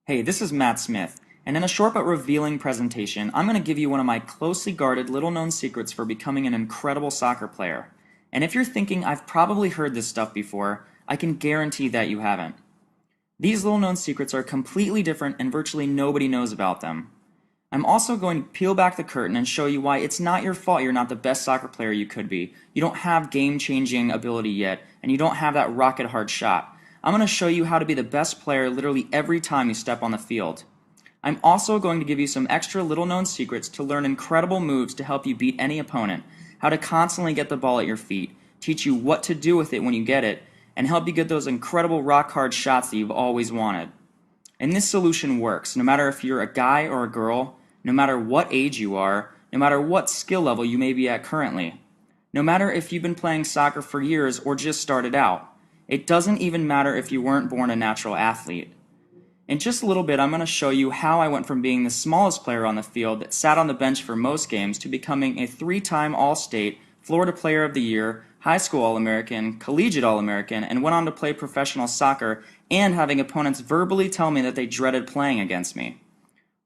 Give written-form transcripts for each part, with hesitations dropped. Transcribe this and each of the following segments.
Hey, this is Matt Smith, and in a short but revealing presentation, I'm going to give you one of my closely guarded, little-known secrets for becoming an incredible soccer player. And if you're thinking I've probably heard this stuff before, I can guarantee that you haven't. These little-known secrets are completely different and virtually nobody knows about them. I'm also going to peel back the curtain and show you why it's not your fault you're not the best soccer player you could be. You don't have game-changing ability yet, and you don't have that rocket-hard shot. I'm going to show you how to be the best player literally every time you step on the field. I'm also going to give you some extra little-known secrets to learn incredible moves to help you beat any opponent, how to constantly get the ball at your feet, teach you what to do with it when you get it, and help you get those incredible rock-hard shots that you've always wanted. And this solution works no matter if you're a guy or a girl, no matter what age you are, no matter what skill level you may be at currently, no matter if you've been playing soccer for years or just started out. It doesn't even matter if you weren't born a natural athlete. In just a little bit, I'm going to show you how I went from being the smallest player on the field that sat on the bench for most games to becoming a 3-time All-State, Florida Player of the Year, High School All-American, Collegiate All-American, and went on to play professional soccer and having opponents verbally tell me that they dreaded playing against me.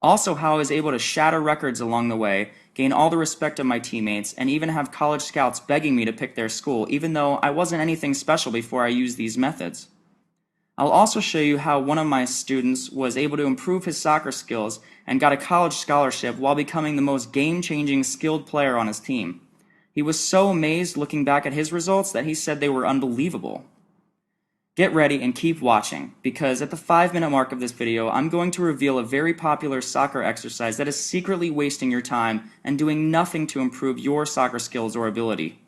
Also, how I was able to shatter records along the way, gain all the respect of my teammates, and even have college scouts begging me to pick their school, even though I wasn't anything special before I used these methods. I'll also show you how one of my students was able to improve his soccer skills and got a college scholarship while becoming the most game-changing skilled player on his team. He was so amazed looking back at his results that he said they were unbelievable. Get ready and keep watching, because at the 5-minute mark of this video, I'm going to reveal a very popular soccer exercise that is secretly wasting your time and doing nothing to improve your soccer skills or ability.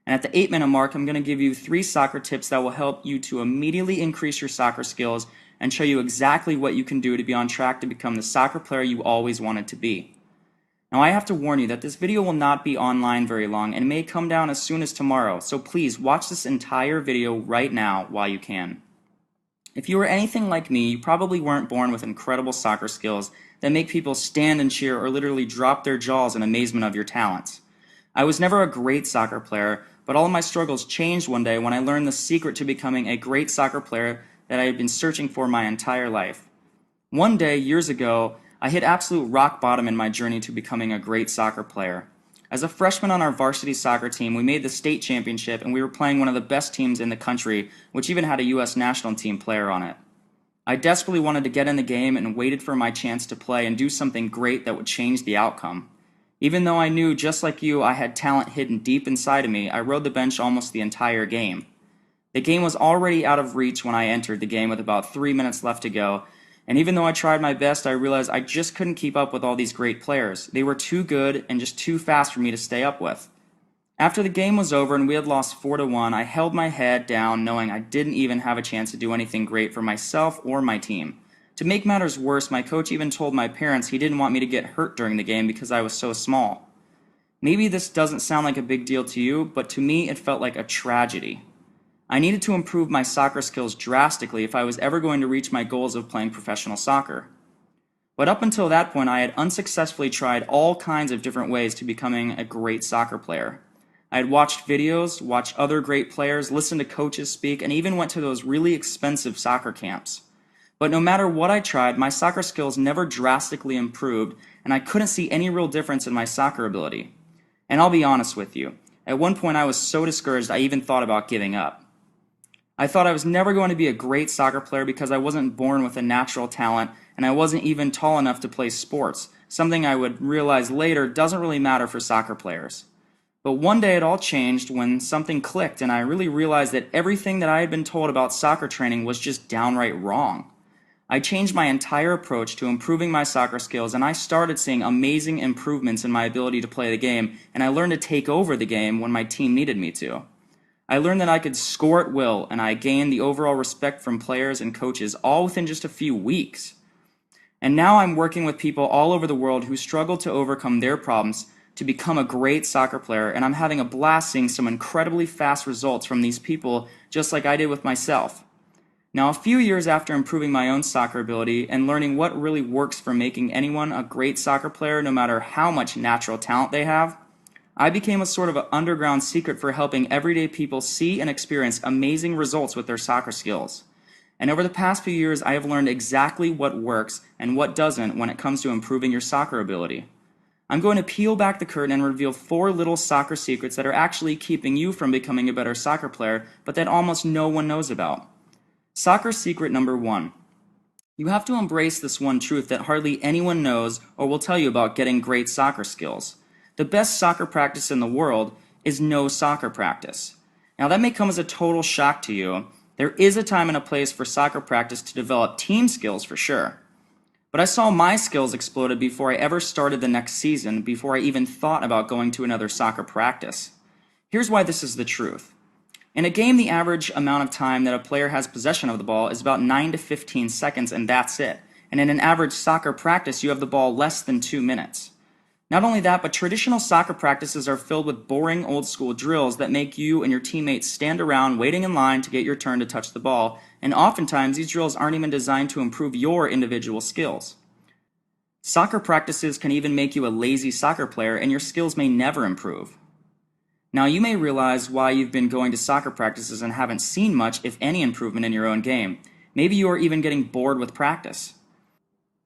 And at the 8-minute mark, I'm going to give you 3 soccer tips that will help you to immediately increase your soccer skills and show you exactly what you can do to be on track to become the soccer player you always wanted to be. Now, I have to warn you that this video will not be online very long and may come down as soon as tomorrow, so please watch this entire video right now while you can. If you were anything like me, you probably weren't born with incredible soccer skills that make people stand and cheer or literally drop their jaws in amazement of your talents. I was never a great soccer player, but all of my struggles changed one day when I learned the secret to becoming a great soccer player that I had been searching for my entire life. One day, years ago, I hit absolute rock bottom in my journey to becoming a great soccer player. As a freshman on our varsity soccer team, we made the state championship and we were playing one of the best teams in the country, which even had a U.S. national team player on it. I desperately wanted to get in the game and waited for my chance to play and do something great that would change the outcome. Even though I knew, just like you, I had talent hidden deep inside of me, I rode the bench almost the entire game. The game was already out of reach when I entered the game with about 3 minutes left to go, and even though I tried my best, I realized I just couldn't keep up with all these great players. They were too good and just too fast for me to stay up with. After the game was over and we had lost 4-1, I held my head down knowing I didn't even have a chance to do anything great for myself or my team. To make matters worse, my coach even told my parents he didn't want me to get hurt during the game because I was so small. Maybe this doesn't sound like a big deal to you, but to me it felt like a tragedy. I needed to improve my soccer skills drastically if I was ever going to reach my goals of playing professional soccer. But up until that point, I had unsuccessfully tried all kinds of different ways to becoming a great soccer player. I had watched videos, watched other great players, listened to coaches speak, and even went to those really expensive soccer camps. But no matter what I tried, my soccer skills never drastically improved, and I couldn't see any real difference in my soccer ability. And I'll be honest with you, at one point I was so discouraged I even thought about giving up. I thought I was never going to be a great soccer player because I wasn't born with a natural talent and I wasn't even tall enough to play sports, something I would realize later doesn't really matter for soccer players. But one day it all changed when something clicked and I really realized that everything that I had been told about soccer training was just downright wrong. I changed my entire approach to improving my soccer skills and I started seeing amazing improvements in my ability to play the game, and I learned to take over the game when my team needed me to. I learned that I could score at will, and I gained the overall respect from players and coaches all within just a few weeks. And now I'm working with people all over the world who struggle to overcome their problems to become a great soccer player, and I'm having a blast seeing some incredibly fast results from these people, just like I did with myself. Now, a few years after improving my own soccer ability and learning what really works for making anyone a great soccer player no matter how much natural talent they have, I became a sort of an underground secret for helping everyday people see and experience amazing results with their soccer skills. And over the past few years, I have learned exactly what works and what doesn't when it comes to improving your soccer ability. I'm going to peel back the curtain and reveal 4 little soccer secrets that are actually keeping you from becoming a better soccer player, but that almost no one knows about. Soccer secret number 1. You have to embrace this one truth that hardly anyone knows or will tell you about getting great soccer skills. The best soccer practice in the world is no soccer practice. Now that may come as a total shock to you. There is a time and a place for soccer practice to develop team skills for sure. But I saw my skills exploded before I ever started the next season, before I even thought about going to another soccer practice. Here's why this is the truth. In a game, the average amount of time that a player has possession of the ball is about 9 to 15 seconds, and that's it. And in an average soccer practice, you have the ball less than 2 minutes. Not only that, but traditional soccer practices are filled with boring old-school drills that make you and your teammates stand around waiting in line to get your turn to touch the ball, and oftentimes these drills aren't even designed to improve your individual skills. Soccer practices can even make you a lazy soccer player, and your skills may never improve. Now, you may realize why you've been going to soccer practices and haven't seen much, if any, improvement in your own game. Maybe you are even getting bored with practice.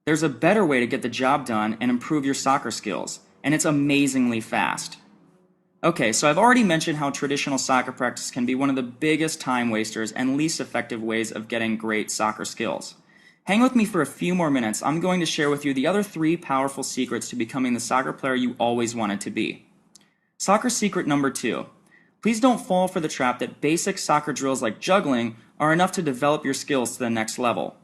There's a better way to get the job done and improve your soccer skills, and it's amazingly fast. Okay, so I've already mentioned how traditional soccer practice can be one of the biggest time wasters and least effective ways of getting great soccer skills. Hang with me for a few more minutes. I'm going to share with you the other 3 powerful secrets to becoming the soccer player you always wanted to be. Soccer secret number 2. Please don't fall for the trap that basic soccer drills like juggling are enough to develop your skills to the next level.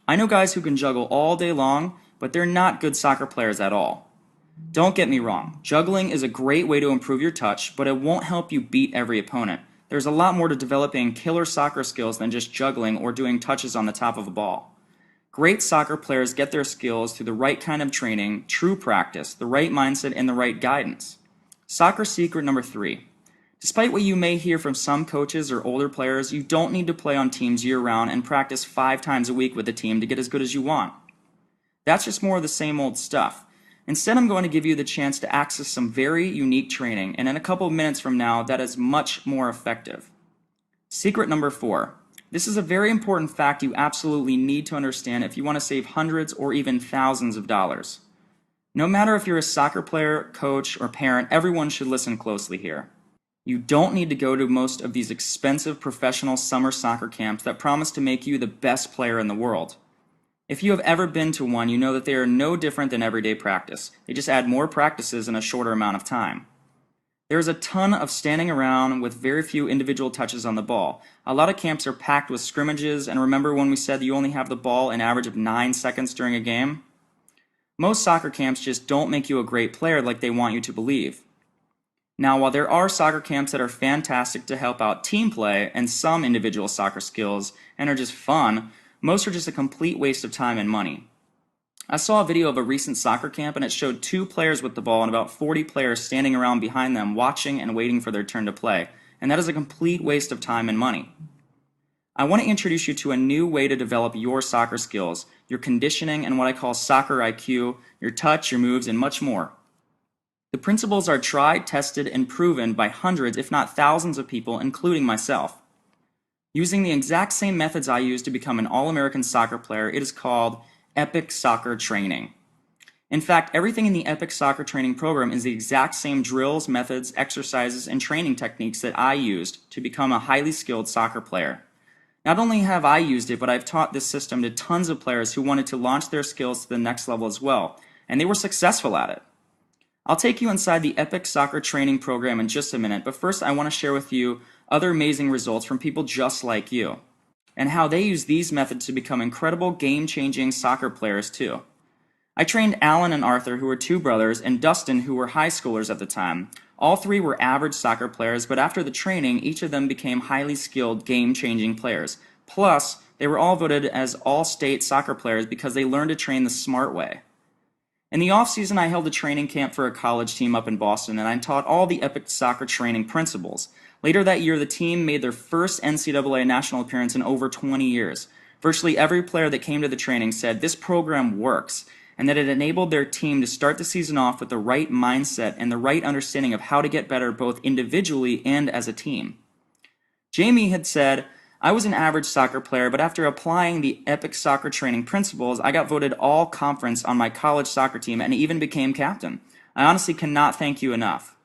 I know guys who can juggle all day long, but they're not good soccer players at all. Don't get me wrong, juggling is a great way to improve your touch, but it won't help you beat every opponent. There's a lot more to developing killer soccer skills than just juggling or doing touches on the top of a ball. Great soccer players get their skills through the right kind of training, true practice, the right mindset, and the right guidance. Soccer secret number 3. Despite what you may hear from some coaches or older players, you don't need to play on teams year-round and practice 5 times a week with a team to get as good as you want. That's just more of the same old stuff. Instead, I'm going to give you the chance to access some very unique training, and in a couple of minutes from now, that is much more effective. Secret number 4. This is a very important fact you absolutely need to understand if you want to save hundreds or even thousands of dollars. No matter if you're a soccer player, coach, or parent, everyone should listen closely here. You don't need to go to most of these expensive professional summer soccer camps that promise to make you the best player in the world. If you have ever been to one, you know that they are no different than everyday practice. They just add more practices in a shorter amount of time. There is a ton of standing around with very few individual touches on the ball. A lot of camps are packed with scrimmages, and remember when we said you only have the ball an average of 9 seconds during a game? Most soccer camps just don't make you a great player like they want you to believe. Now, while there are soccer camps that are fantastic to help out team play and some individual soccer skills and are just fun, most are just a complete waste of time and money. I saw a video of a recent soccer camp and it showed 2 players with the ball and about 40 players standing around behind them watching and waiting for their turn to play, and that is a complete waste of time and money. I want to introduce you to a new way to develop your soccer skills, your conditioning, and what I call soccer IQ, your touch, your moves, and much more. The principles are tried, tested, and proven by hundreds, if not thousands of people, including myself. Using the exact same methods I use to become an All-American soccer player, it is called Epic Soccer Training. In fact, everything in the Epic Soccer Training program is the exact same drills, methods, exercises, and training techniques that I used to become a highly skilled soccer player. Not only have I used it, but I've taught this system to tons of players who wanted to launch their skills to the next level as well, and they were successful at it. I'll take you inside the Epic Soccer Training program in just a minute, but first I want to share with you other amazing results from people just like you, and how they use these methods to become incredible game-changing soccer players too. I trained Alan and Arthur, who were 2 brothers, and Dustin, who were high schoolers at the time. All 3 were average soccer players, but after the training, each of them became highly skilled game-changing players. Plus, they were all voted as all-state soccer players because they learned to train the smart way. In the off-season, I held a training camp for a college team up in Boston, and I taught all the Epic Soccer Training principles. Later that year, the team made their first NCAA national appearance in over 20 years. Virtually every player that came to the training said this program works, and that it enabled their team to start the season off with the right mindset and the right understanding of how to get better both individually and as a team. Jamie had said, I was an average soccer player, but after applying the epic soccer training principles, I got voted all conference on my college soccer team and even became captain. I honestly cannot thank you enough.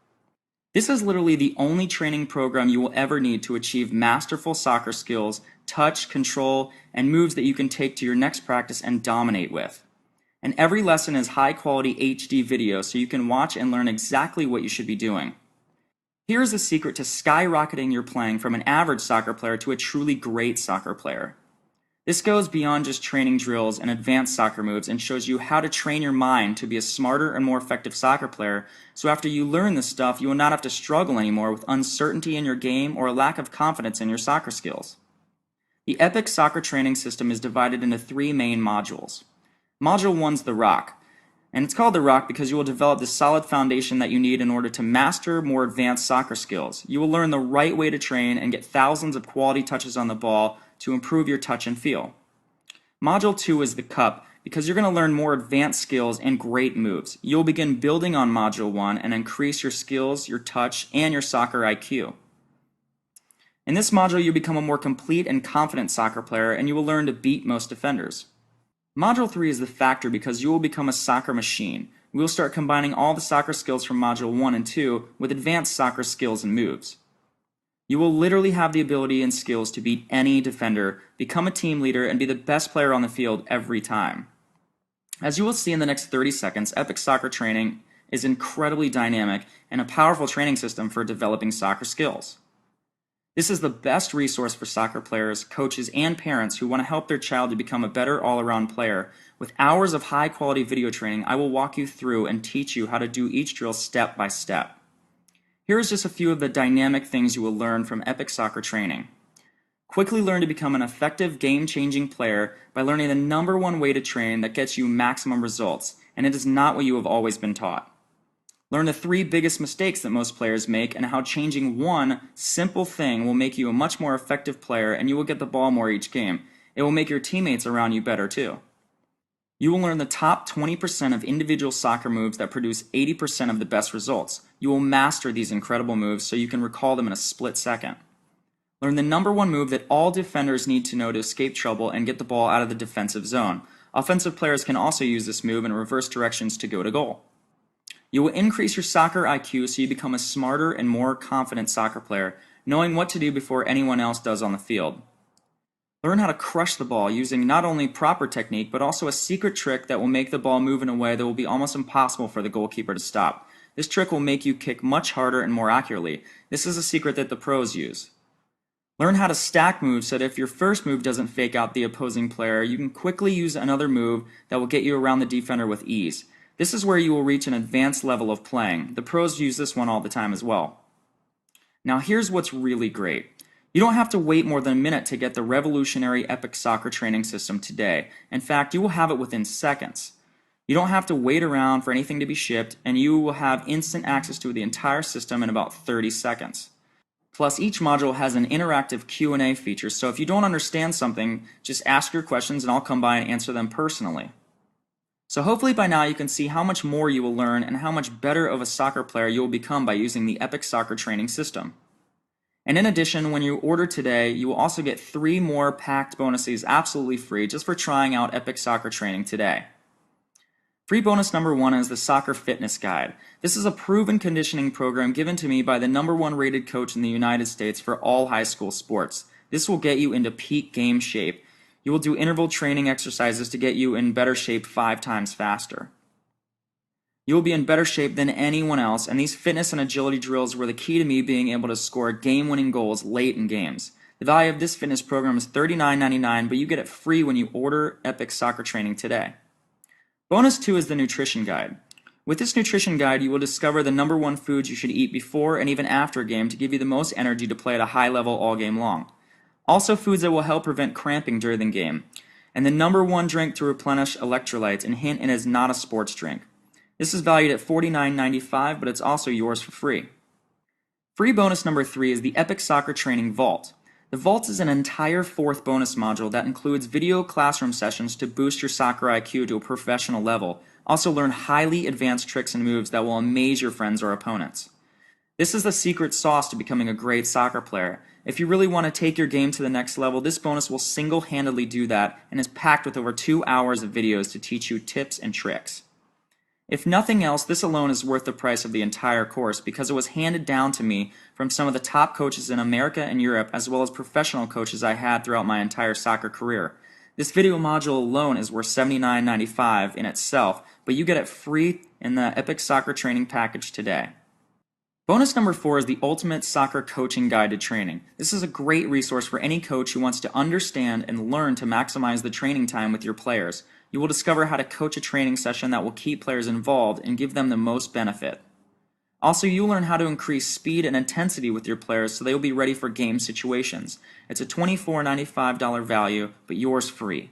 This is literally the only training program you will ever need to achieve masterful soccer skills, touch, control, and moves that you can take to your next practice and dominate with. And every lesson is high quality HD video so you can watch and learn exactly what you should be doing. Here's the secret to skyrocketing your playing from an average soccer player to a truly great soccer player. This goes beyond just training drills and advanced soccer moves and shows you how to train your mind to be a smarter and more effective soccer player, so after you learn this stuff, you will not have to struggle anymore with uncertainty in your game or a lack of confidence in your soccer skills. The Epic Soccer Training System is divided into 3 main modules. Module 1's the Rock, and it's called the Rock because you will develop the solid foundation that you need in order to master more advanced soccer skills. You will learn the right way to train and get thousands of quality touches on the ball to improve your touch and feel. Module 2 is the Cup because you're going to learn more advanced skills and great moves. You'll begin building on Module 1 and increase your skills, your touch, and your soccer IQ. In this module, you become a more complete and confident soccer player, and you will learn to beat most defenders. Module 3 is the Factor because you will become a soccer machine. We will start combining all the soccer skills from Module 1 and 2 with advanced soccer skills and moves. You will literally have the ability and skills to beat any defender, become a team leader, and be the best player on the field every time. As you will see in the next 30 seconds, Epic Soccer Training is incredibly dynamic and a powerful training system for developing soccer skills. This is the best resource for soccer players, coaches, and parents who want to help their child to become a better all-around player. With hours of high-quality video training, I will walk you through and teach you how to do each drill step by step. Here is just a few of the dynamic things you will learn from Epic Soccer Training. Quickly learn to become an effective, game-changing player by learning the #1 way to train that gets you maximum results, and it is not what you have always been taught. Learn the 3 biggest mistakes that most players make and how changing one simple thing will make you a much more effective player, and you will get the ball more each game. It will make your teammates around you better too. You will learn the top 20% of individual soccer moves that produce 80% of the best results. You will master these incredible moves so you can recall them in a split second. Learn the #1 move that all defenders need to know to escape trouble and get the ball out of the defensive zone. Offensive players can also use this move in reverse directions to go to goal. You will increase your soccer IQ so you become a smarter and more confident soccer player, knowing what to do before anyone else does on the field. Learn how to crush the ball using not only proper technique, but also a secret trick that will make the ball move in a way that will be almost impossible for the goalkeeper to stop. This trick will make you kick much harder and more accurately. This is a secret that the pros use. Learn how to stack moves so that if your first move doesn't fake out the opposing player, you can quickly use another move that will get you around the defender with ease. This is where you will reach an advanced level of playing. The pros use this one all the time as well. Now here's what's really great. You don't have to wait more than a minute to get the revolutionary Epic Soccer Training System today. In fact, you will have it within seconds. You don't have to wait around for anything to be shipped, and you will have instant access to the entire system in about 30 seconds. Plus, each module has an interactive Q&A feature, so if you don't understand something, just ask your questions and I'll come by and answer them personally. So hopefully by now you can see how much more you will learn and how much better of a soccer player you will become by using the Epic Soccer Training System. And in addition, when you order today, you will also get 3 more packed bonuses absolutely free just for trying out Epic Soccer Training today. Free bonus #1 is the Soccer Fitness Guide. This is a proven conditioning program given to me by the #1 rated coach in the United States for all high school sports. This will get you into peak game shape. You will do interval training exercises to get you in better shape 5 times faster. You will be in better shape than anyone else, and these fitness and agility drills were the key to me being able to score game-winning goals late in games. The value of this fitness program is $39.99, but you get it free when you order Epic Soccer Training today. Bonus 2 is the Nutrition Guide. With this nutrition guide, you will discover the #1 foods you should eat before and even after a game to give you the most energy to play at a high level all game long. Also foods that will help prevent cramping during the game. And the #1 drink to replenish electrolytes, and hint, it is not a sports drink. This is valued at $49.95, but it's also yours for free. Free bonus #3 is the Epic Soccer Training Vault. The Vault is an entire 4th bonus module that includes video classroom sessions to boost your soccer IQ to a professional level. Also learn highly advanced tricks and moves that will amaze your friends or opponents. This is the secret sauce to becoming a great soccer player. If you really want to take your game to the next level, this bonus will single-handedly do that and is packed with over 2 hours of videos to teach you tips and tricks. If nothing else, this alone is worth the price of the entire course because it was handed down to me from some of the top coaches in America and Europe, as well as professional coaches I had throughout my entire soccer career. This video module alone is worth $79.95 in itself, but you get it free in the Epic Soccer Training Package today. Bonus number 4 is the Ultimate Soccer Coaching Guide to Training. This is a great resource for any coach who wants to understand and learn to maximize the training time with your players. You will discover how to coach a training session that will keep players involved and give them the most benefit. Also, you'll learn how to increase speed and intensity with your players so they will be ready for game situations. It's a $24.95 value, but yours free.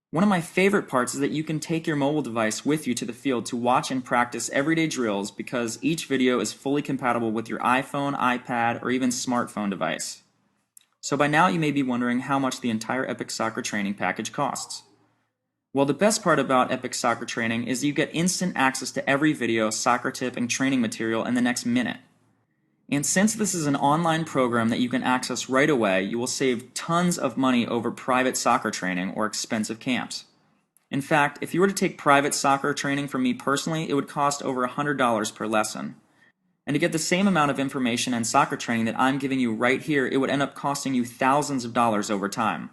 One of my favorite parts is that you can take your mobile device with you to the field to watch and practice everyday drills because each video is fully compatible with your iPhone, iPad, or even smartphone device. So by now you may be wondering how much the entire Epic Soccer Training Package costs. Well, the best part about Epic Soccer Training is you get instant access to every video, soccer tip, and training material in the next minute. And since this is an online program that you can access right away, you will save tons of money over private soccer training or expensive camps. In fact, if you were to take private soccer training from me personally, it would cost over $100 per lesson. And to get the same amount of information and soccer training that I'm giving you right here, it would end up costing you thousands of dollars over time.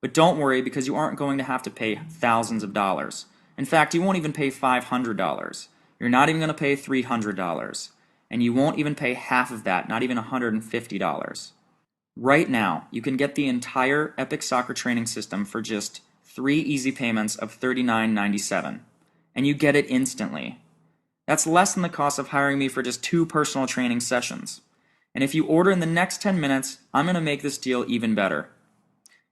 But don't worry, because you aren't going to have to pay thousands of dollars. In fact, you won't even pay $500. You're not even going to pay $300. And you won't even pay half of that, not even $150. Right now, you can get the entire Epic Soccer Training System for just 3 easy payments of $39.97. And you get it instantly. That's less than the cost of hiring me for just 2 personal training sessions. And if you order in the next 10 minutes, I'm going to make this deal even better.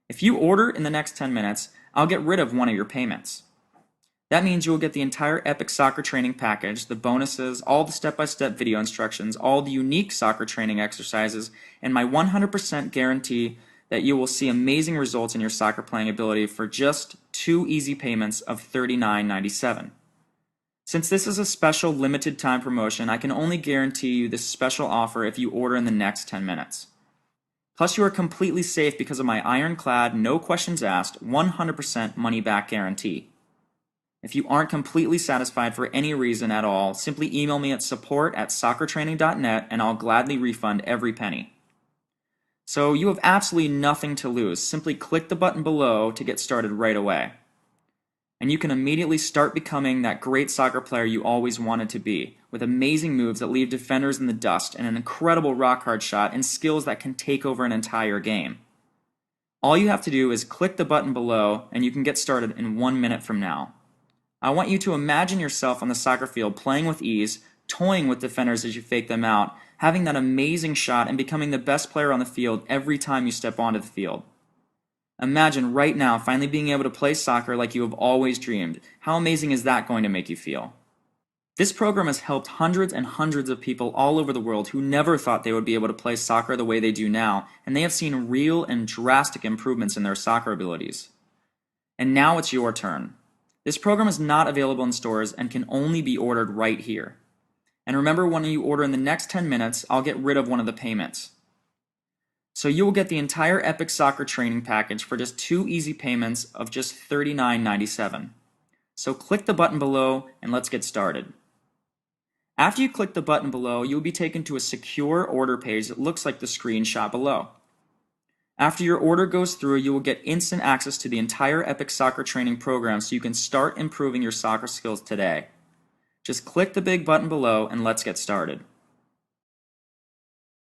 If you order in the next 10 minutes, I'll get rid of one of your payments. That means you will get the entire Epic Soccer Training Package, the bonuses, all the step-by-step video instructions, all the unique soccer training exercises, and my 100% guarantee that you will see amazing results in your soccer playing ability for just 2 easy payments of $39.97. Since this is a special limited time promotion, I can only guarantee you this special offer if you order in the next 10 minutes. Plus, you are completely safe because of my ironclad, no questions asked, 100% money-back guarantee. If you aren't completely satisfied for any reason at all, simply email me at support@soccertraining.net and I'll gladly refund every penny. So you have absolutely nothing to lose. Simply click the button below to get started right away. And you can immediately start becoming that great soccer player you always wanted to be, with amazing moves that leave defenders in the dust and an incredible rock-hard shot and skills that can take over an entire game. All you have to do is click the button below and you can get started in 1 minute from now. I want you to imagine yourself on the soccer field playing with ease, toying with defenders as you fake them out, having that amazing shot and becoming the best player on the field every time you step onto the field. Imagine right now finally being able to play soccer like you have always dreamed. How amazing is that going to make you feel? This program has helped hundreds and hundreds of people all over the world who never thought they would be able to play soccer the way they do now, and they have seen real and drastic improvements in their soccer abilities. And now it's your turn. This program is not available in stores and can only be ordered right here. And remember, when you order in the next 10 minutes, I'll get rid of one of the payments. So you will get the entire Epic Soccer Training Package for just 2 easy payments of just $39.97. So click the button below and let's get started. After you click the button below, you'll be taken to a secure order page that looks like the screenshot below. After your order goes through, you will get instant access to the entire Epic Soccer Training program so you can start improving your soccer skills today. Just click the big button below and let's get started.